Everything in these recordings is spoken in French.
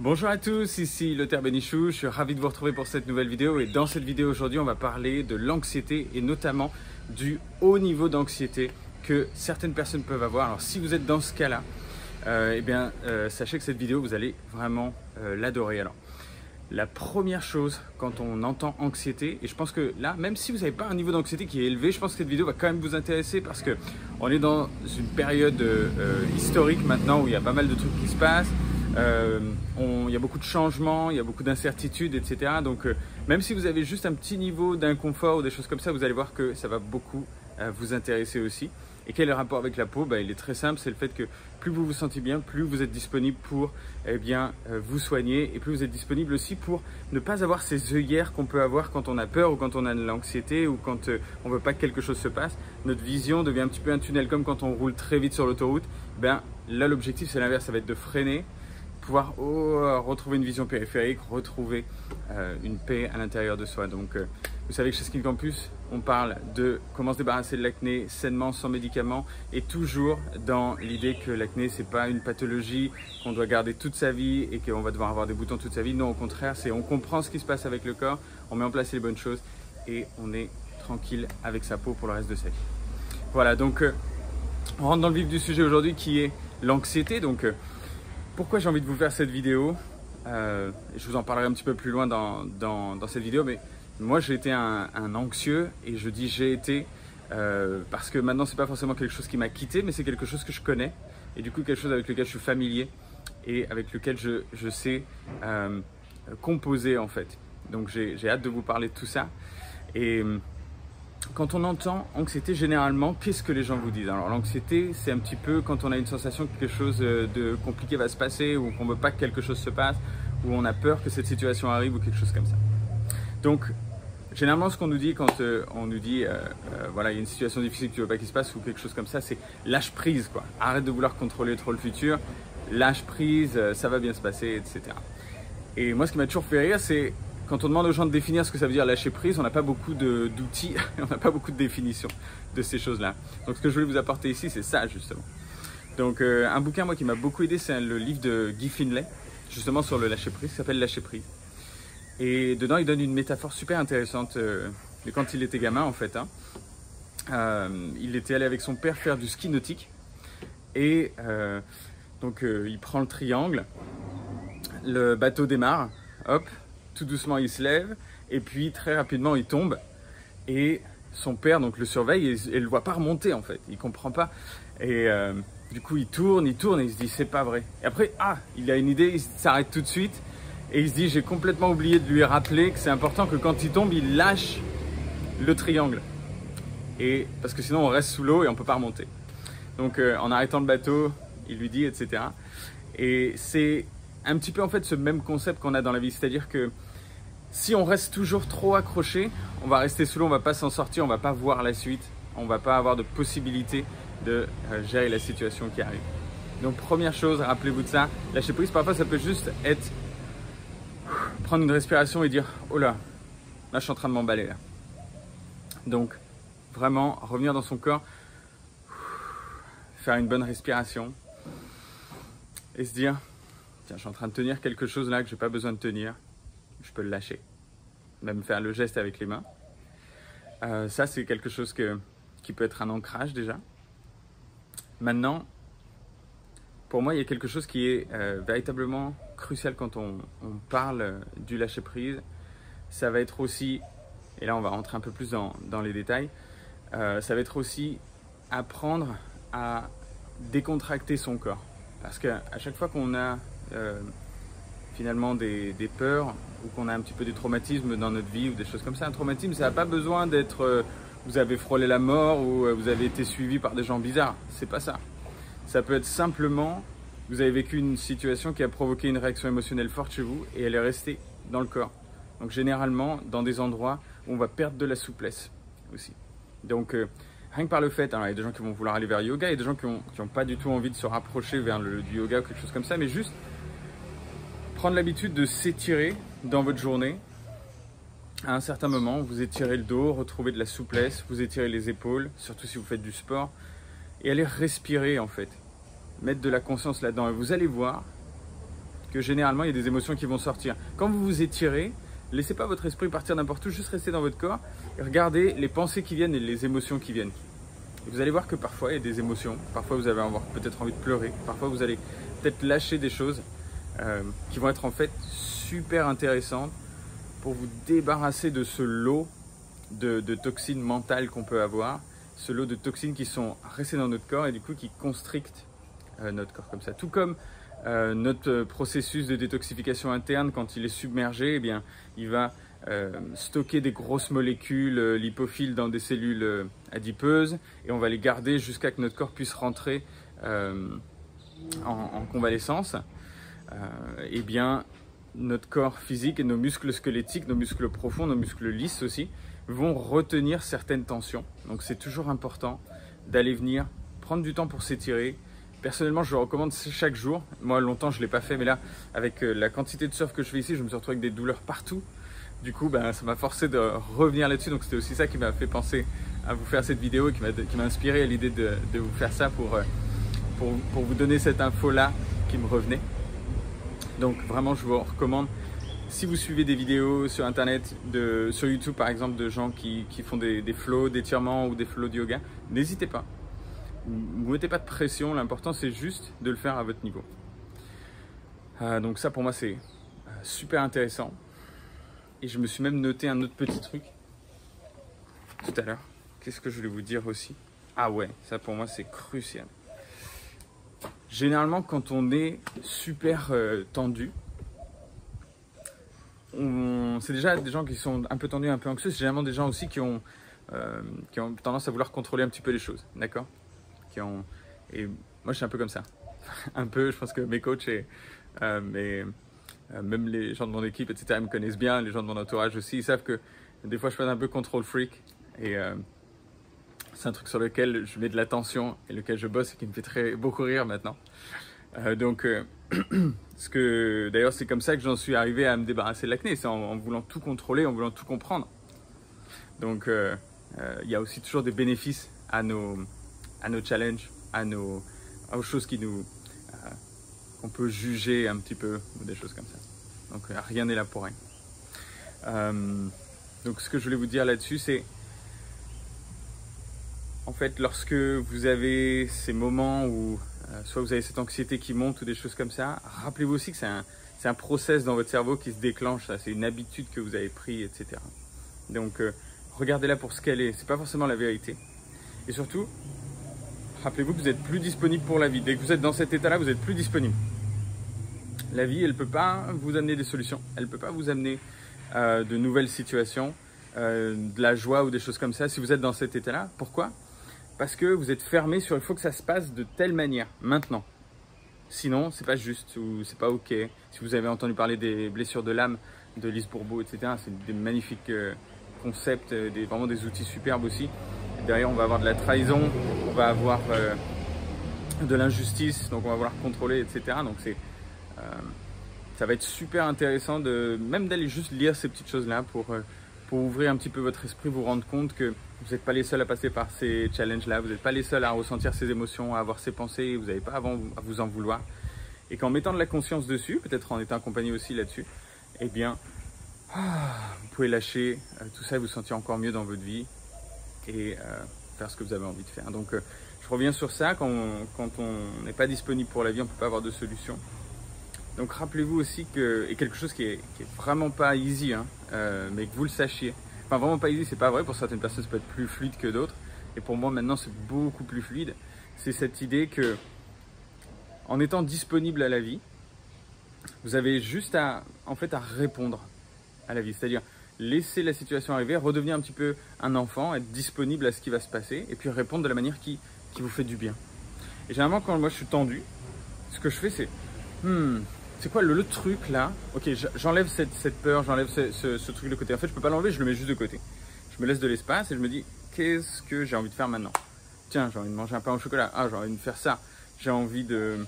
Bonjour à tous, ici Lothar Bénichou, je suis ravi de vous retrouver pour cette nouvelle vidéo et dans cette vidéo aujourd'hui on va parler de l'anxiété et notamment du haut niveau d'anxiété que certaines personnes peuvent avoir. Alors si vous êtes dans ce cas-là, sachez que cette vidéo vous allez vraiment l'adorer. Alors la première chose quand on entend anxiété, et je pense que là même si vous n'avez pas un niveau d'anxiété qui est élevé, je pense que cette vidéo va quand même vous intéresser parce que on est dans une période historique maintenant où il y a pas mal de trucs qui se passent. Il y a beaucoup de changements, il y a beaucoup d'incertitudes, etc. Donc même si vous avez juste un petit niveau d'inconfort ou des choses comme ça, vous allez voir que ça va beaucoup vous intéresser aussi. Et quel est le rapport avec la peau? Il est très simple, c'est le fait que plus vous vous sentez bien, plus vous êtes disponible pour vous soigner et plus vous êtes disponible aussi pour ne pas avoir ces œillères qu'on peut avoir quand on a peur ou quand on a de l'anxiété ou quand on ne veut pas que quelque chose se passe. Notre vision devient un petit peu un tunnel comme quand on roule très vite sur l'autoroute. Là l'objectif c'est l'inverse, ça va être de freiner, pouvoir retrouver une vision périphérique, retrouver une paix à l'intérieur de soi. Donc vous savez que chez Skin Campus, on parle de comment se débarrasser de l'acné sainement, sans médicaments, et toujours dans l'idée que l'acné c'est pas une pathologie qu'on doit garder toute sa vie et qu'on va devoir avoir des boutons toute sa vie. Non, au contraire, c'est on comprend ce qui se passe avec le corps, on met en place les bonnes choses et on est tranquille avec sa peau pour le reste de sa vie. Voilà, donc on rentre dans le vif du sujet aujourd'hui qui est l'anxiété. Donc pourquoi j'ai envie de vous faire cette vidéo, je vous en parlerai un petit peu plus loin dans cette vidéo, mais moi j'ai été un anxieux, et je dis j'ai été parce que maintenant c'est pas forcément quelque chose qui m'a quitté, mais c'est quelque chose que je connais, et du coup quelque chose avec lequel je suis familier et avec lequel je sais composer en fait. Donc j'ai hâte de vous parler de tout ça. Et quand on entend anxiété, généralement, qu'est-ce que les gens vous disent? Alors l'anxiété, c'est un petit peu quand on a une sensation que quelque chose de compliqué va se passer, ou qu'on ne veut pas que quelque chose se passe, ou on a peur que cette situation arrive, ou quelque chose comme ça. Donc, généralement, ce qu'on nous dit quand on nous dit voilà, il y a une situation difficile que tu ne veux pas qu'il se passe, ou quelque chose comme ça, c'est lâche prise, quoi. Arrête de vouloir contrôler trop le futur, lâche prise, ça va bien se passer, etc. Et moi, ce qui m'a toujours fait rire, c'est quand on demande aux gens de définir ce que ça veut dire lâcher prise, on n'a pas beaucoup d'outils, on n'a pas beaucoup de définition de ces choses-là. Donc ce que je voulais vous apporter ici, c'est ça justement. Donc un bouquin moi qui m'a beaucoup aidé, c'est le livre de Guy Finlay, justement sur le lâcher prise, qui s'appelle Lâcher prise. Et dedans, il donne une métaphore super intéressante de quand il était gamin en fait. Il était allé avec son père faire du ski nautique, et il prend le triangle, le bateau démarre, hop, tout doucement il se lève, et puis très rapidement il tombe, et son père donc le surveille et le voit pas remonter en fait, il comprend pas, et du coup il tourne et il se dit c'est pas vrai, et après il a une idée, il s'arrête tout de suite et il se dit j'ai complètement oublié de lui rappeler que c'est important que quand il tombe il lâche le triangle, et parce que sinon on reste sous l'eau et on peut pas remonter. Donc en arrêtant le bateau il lui dit, etc. Et c'est un petit peu en fait ce même concept qu'on a dans la vie, c'est-à-dire que si on reste toujours trop accroché, on va rester sous l'eau, on va pas s'en sortir, on va pas voir la suite, on va pas avoir de possibilité de gérer la situation qui arrive. Donc première chose, rappelez-vous de ça, lâcher prise, parfois ça peut juste être prendre une respiration et dire oh là je suis en train de m'emballer là. Donc vraiment revenir dans son corps, faire une bonne respiration et se dire tiens, je suis en train de tenir quelque chose là que je n'ai pas besoin de tenir, je peux le lâcher. Même faire le geste avec les mains. Ça, c'est quelque chose qui peut être un ancrage déjà. Maintenant, pour moi, il y a quelque chose qui est véritablement crucial quand on parle du lâcher prise. Ça va être aussi, et là on va rentrer un peu plus dans les détails, ça va être aussi apprendre à décontracter son corps. Parce qu'à chaque fois qu'on a finalement des peurs, ou qu'on a un petit peu des traumatismes dans notre vie ou des choses comme ça, un traumatisme ça n'a pas besoin d'être vous avez frôlé la mort ou vous avez été suivi par des gens bizarres, c'est pas ça. Ça peut être simplement vous avez vécu une situation qui a provoqué une réaction émotionnelle forte chez vous et elle est restée dans le corps. Donc généralement dans des endroits où on va perdre de la souplesse aussi. Donc rien que par le fait, il y a des gens qui vont vouloir aller vers le yoga, il y a des gens qui n'ont pas du tout envie de se rapprocher vers du yoga ou quelque chose comme ça, mais juste prendre l'habitude de s'étirer dans votre journée. À un certain moment, vous étirez le dos, retrouvez de la souplesse, vous étirez les épaules, surtout si vous faites du sport, et allez respirer en fait. Mettre de la conscience là-dedans, et vous allez voir que généralement il y a des émotions qui vont sortir. Quand vous vous étirez, laissez pas votre esprit partir n'importe où, juste restez dans votre corps et regardez les pensées qui viennent et les émotions qui viennent. Et vous allez voir que parfois il y a des émotions, parfois vous allez avoir peut-être envie de pleurer, parfois vous allez peut-être lâcher des choses qui vont être en fait super intéressantes pour vous débarrasser de ce lot de toxines mentales qu'on peut avoir, ce lot de toxines qui sont restées dans notre corps et du coup qui constrictent notre corps comme ça. Tout comme notre processus de détoxification interne, quand il est submergé, eh bien, il va stocker des grosses molécules lipophiles dans des cellules adipeuses et on va les garder jusqu'à ce que notre corps puisse rentrer en convalescence. Eh bien, notre corps physique et nos muscles squelettiques, nos muscles profonds, nos muscles lisses aussi, vont retenir certaines tensions. Donc c'est toujours important d'aller venir, prendre du temps pour s'étirer. Personnellement, je le recommande chaque jour. Moi, longtemps, je ne l'ai pas fait, mais là, avec la quantité de surf que je fais ici, je me suis retrouvé avec des douleurs partout. Du coup, ça m'a forcé de revenir là-dessus. Donc c'était aussi ça qui m'a fait penser à vous faire cette vidéo et qui m'a inspiré à l'idée de vous faire ça pour vous donner cette info-là qui me revenait. Donc vraiment, je vous recommande, si vous suivez des vidéos sur Internet, sur YouTube par exemple, de gens qui font des flows d'étirement ou des flows de yoga, n'hésitez pas. Ne vous mettez pas de pression, l'important c'est juste de le faire à votre niveau. Donc ça pour moi c'est super intéressant. Et je me suis même noté un autre petit truc tout à l'heure. Qu'est-ce que je voulais vous dire aussi? Ah ouais, ça pour moi c'est crucial. Généralement, quand on est super tendu, c'est déjà des gens qui sont un peu tendus, un peu anxieux. C'est généralement des gens aussi qui ont tendance à vouloir contrôler un petit peu les choses, d'accord? Et moi, je suis un peu comme ça. Un peu, je pense que mes coachs et même les gens de mon équipe, etc., ils me connaissent bien, les gens de mon entourage aussi, ils savent que des fois, je fais un peu control freak. Et c'est un truc sur lequel je mets de l'attention et lequel je bosse et qui me fait beaucoup rire maintenant. D'ailleurs, c'est comme ça que j'en suis arrivé à me débarrasser de l'acné, c'est en voulant tout contrôler, en voulant tout comprendre. Donc, il y a aussi toujours des bénéfices à nos challenges, aux choses qu'on peut juger un petit peu, ou des choses comme ça. Donc, rien n'est là pour rien. Donc, ce que je voulais vous dire là-dessus, c'est en fait, lorsque vous avez ces moments où soit vous avez cette anxiété qui monte ou des choses comme ça, rappelez-vous aussi que c'est un process dans votre cerveau qui se déclenche, c'est une habitude que vous avez prise, etc. Donc, regardez-la pour ce qu'elle est, c'est pas forcément la vérité. Et surtout, rappelez-vous que vous êtes plus disponible pour la vie. Dès que vous êtes dans cet état-là, vous êtes plus disponible. La vie, elle peut pas vous amener des solutions, elle peut pas vous amener de nouvelles situations, de la joie ou des choses comme ça si vous êtes dans cet état-là. Pourquoi ? Parce que vous êtes fermé sur il faut que ça se passe de telle manière, maintenant. Sinon, c'est pas juste ou c'est pas ok. Si vous avez entendu parler des blessures de l'âme de Lise Bourbeau, etc., c'est des magnifiques concepts, vraiment des outils superbes aussi. Derrière, on va avoir de la trahison, on va avoir de l'injustice, donc on va vouloir contrôler, etc. Donc ça va être super intéressant même d'aller juste lire ces petites choses-là pour ouvrir un petit peu votre esprit, vous rendre compte que vous n'êtes pas les seuls à passer par ces challenges-là, vous n'êtes pas les seuls à ressentir ces émotions, à avoir ces pensées, vous n'avez pas à vous en vouloir. Et qu'en mettant de la conscience dessus, peut-être en étant accompagné aussi là-dessus, eh bien, vous pouvez lâcher tout ça et vous sentir encore mieux dans votre vie et faire ce que vous avez envie de faire. Donc, je reviens sur ça, quand on n'est pas disponible pour la vie, on ne peut pas avoir de solution. Donc rappelez-vous aussi et quelque chose qui est vraiment pas easy, hein, mais que vous le sachiez. Enfin vraiment pas easy, c'est pas vrai, pour certaines personnes ça peut être plus fluide que d'autres. Et pour moi maintenant c'est beaucoup plus fluide. C'est cette idée que en étant disponible à la vie, vous avez juste à répondre à la vie. C'est-à-dire laisser la situation arriver, redevenir un petit peu un enfant, être disponible à ce qui va se passer et puis répondre de la manière qui vous fait du bien. Et généralement quand moi je suis tendu, ce que je fais c'est c'est quoi le truc là? Ok, j'enlève cette peur, j'enlève ce truc de côté. En fait, je peux pas l'enlever, je le mets juste de côté. Je me laisse de l'espace et je me dis, qu'est-ce que j'ai envie de faire maintenant? Tiens, j'ai envie de manger un pain au chocolat. Ah, j'ai envie de faire ça. J'ai envie de...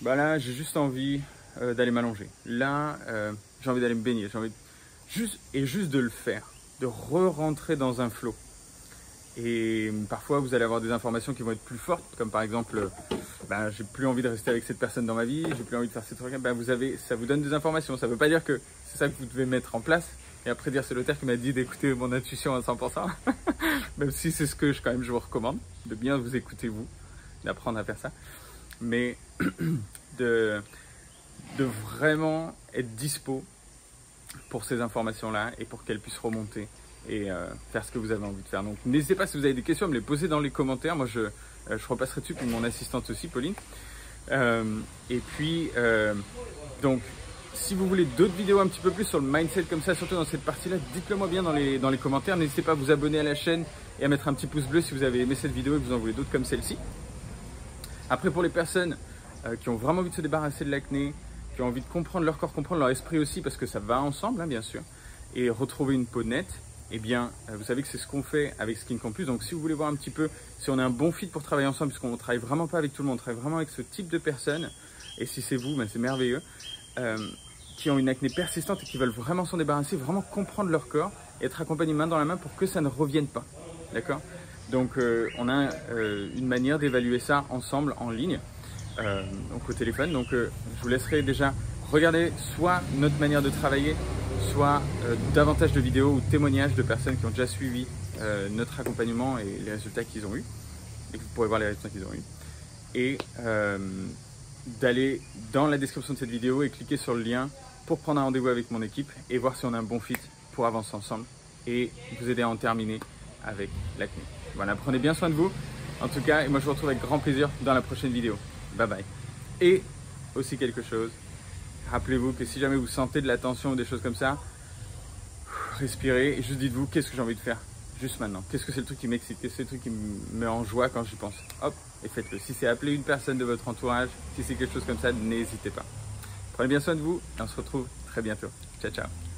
là, j'ai juste envie d'aller m'allonger. Là, j'ai envie d'aller me baigner. J'ai envie juste de le faire, de re-rentrer dans un flow. Et parfois, vous allez avoir des informations qui vont être plus fortes, comme par exemple ben, j'ai plus envie de rester avec cette personne dans ma vie, j'ai plus envie de faire ces trucs, ben, ça vous donne des informations. Ça veut pas dire que c'est ça que vous devez mettre en place. Et après dire c'est l'auteur qui m'a dit d'écouter mon intuition à 100%, même si c'est ce que je vous recommande, de bien vous écouter vous, d'apprendre à faire ça, mais de vraiment être dispo pour ces informations-là et pour qu'elles puissent remonter et faire ce que vous avez envie de faire. Donc n'hésitez pas si vous avez des questions à me les poser dans les commentaires. Moi je repasserai dessus, puis mon assistante aussi, Pauline. Et puis donc si vous voulez d'autres vidéos un petit peu plus sur le mindset comme ça, surtout dans cette partie-là, dites-le moi bien dans les commentaires. N'hésitez pas à vous abonner à la chaîne et à mettre un petit pouce bleu si vous avez aimé cette vidéo et que vous en voulez d'autres comme celle-ci. Après, pour les personnes qui ont vraiment envie de se débarrasser de l'acné, qui ont envie de comprendre leur corps, comprendre leur esprit aussi, parce que ça va ensemble, hein, bien sûr, et retrouver une peau nette, eh bien, vous savez que c'est ce qu'on fait avec Skin Campus. Donc, si vous voulez voir un petit peu si on a un bon fit pour travailler ensemble, puisqu'on ne travaille vraiment pas avec tout le monde, on travaille vraiment avec ce type de personnes, et si c'est vous, ben, c'est merveilleux, qui ont une acné persistante et qui veulent vraiment s'en débarrasser, vraiment comprendre leur corps, et être accompagnés main dans la main pour que ça ne revienne pas. D'accord ? Donc, on a une manière d'évaluer ça ensemble en ligne, donc au téléphone. Donc, je vous laisserai déjà regarder soit notre manière de travailler, soit davantage de vidéos ou de témoignages de personnes qui ont déjà suivi notre accompagnement et les résultats qu'ils ont eus. Et que vous pourrez voir les résultats qu'ils ont eus. Et d'aller dans la description de cette vidéo et cliquer sur le lien pour prendre un rendez-vous avec mon équipe et voir si on a un bon fit pour avancer ensemble et vous aider à en terminer avec l'acné. Voilà, prenez bien soin de vous. En tout cas, et moi je vous retrouve avec grand plaisir dans la prochaine vidéo. Bye bye. Et aussi quelque chose, rappelez-vous que si jamais vous sentez de la tension ou des choses comme ça, respirez et juste dites-vous qu'est-ce que j'ai envie de faire juste maintenant. Qu'est-ce que c'est le truc qui m'excite, qu'est-ce que c'est le truc qui me met en joie quand j'y pense. Hop, et faites-le. Si c'est appeler une personne de votre entourage, si c'est quelque chose comme ça, n'hésitez pas. Prenez bien soin de vous et on se retrouve très bientôt. Ciao, ciao.